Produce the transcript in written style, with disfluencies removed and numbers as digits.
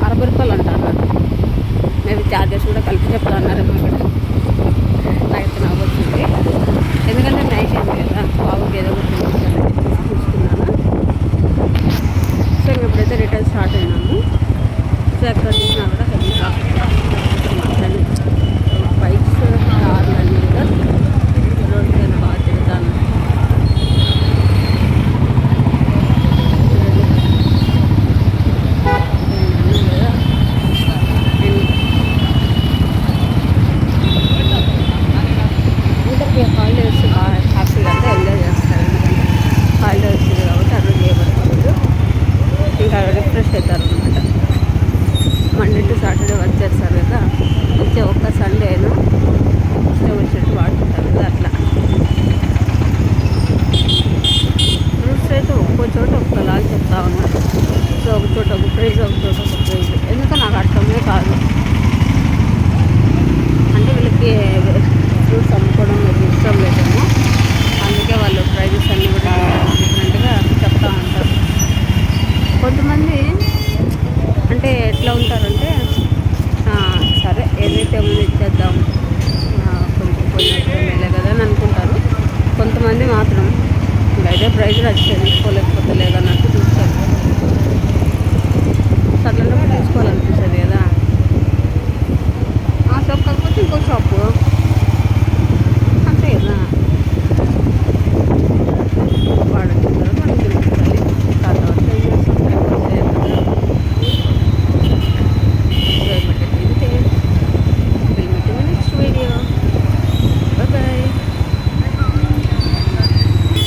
60 రూపాయలు అంటున్నారు. Maybe charges కూడా కలిపి చెప్తున్నారు ఇక్కడ. నాకైతే నవ్వొచ్చింది, ఎందుకంటే నైట్ అయింది కదా, బాబుకి ఏదో ఒకటి చూసుకున్నాను. సో ఇప్పుడైతే రిటర్న్ స్టార్ట్ అయినాము. సో ఎక్కడ చూసినా కూడా హెవీ ట్రాఫిక్, బైక్స్ కార్లు అన్నీ కూడా రోడ్డు మీద బాగా తిరుగుతాను. హాలిడేస్ బాగా హ్యాపీగా అంటే ఎంజాయ్ చేస్తారు, ఎందుకంటే హాలిడే వచ్చింది కాబట్టి అర్థం చేయబడుతుంది. ఇంకా రిఫ్రెష్ అవుతారు అనమాట. మండే టు సాటర్డే వర్క్ చేస్తారు కదా, వచ్చే ఒక్క సండే అయినా ఇష్టం వచ్చినట్టు వాడుకుంటారు కదా అట్లా. రూట్స్ అయితే ఒక్కో చోట ఒక్కలాగా చెప్తా ఉన్నారు. సో ఒక చోట ఒక ప్రైజ్, ఒక చోట ఒక ప్రైజ్, ఎందుకో నాకు అర్థమే కాదు. అంటే వీళ్ళకి ఫ్రూట్స్ అమ్ముకోవడం ఇష్టం లేదేమో, అందుకే వాళ్ళు ప్రైజెస్ అన్నీ కూడా డిఫరెంట్గా చెప్తా ఉంటారు. కొంతమంది అంటే ఎట్లా ఉంటారంటే సరే ఏదైతే ముందు ఇచ్చేద్దాం, కొంచెం మేలే కదా అని అనుకుంటారు. కొంతమంది మాత్రం అయితే ప్రైజ్లు వచ్చే తీసుకోలేకపోతే లేదన్నట్టు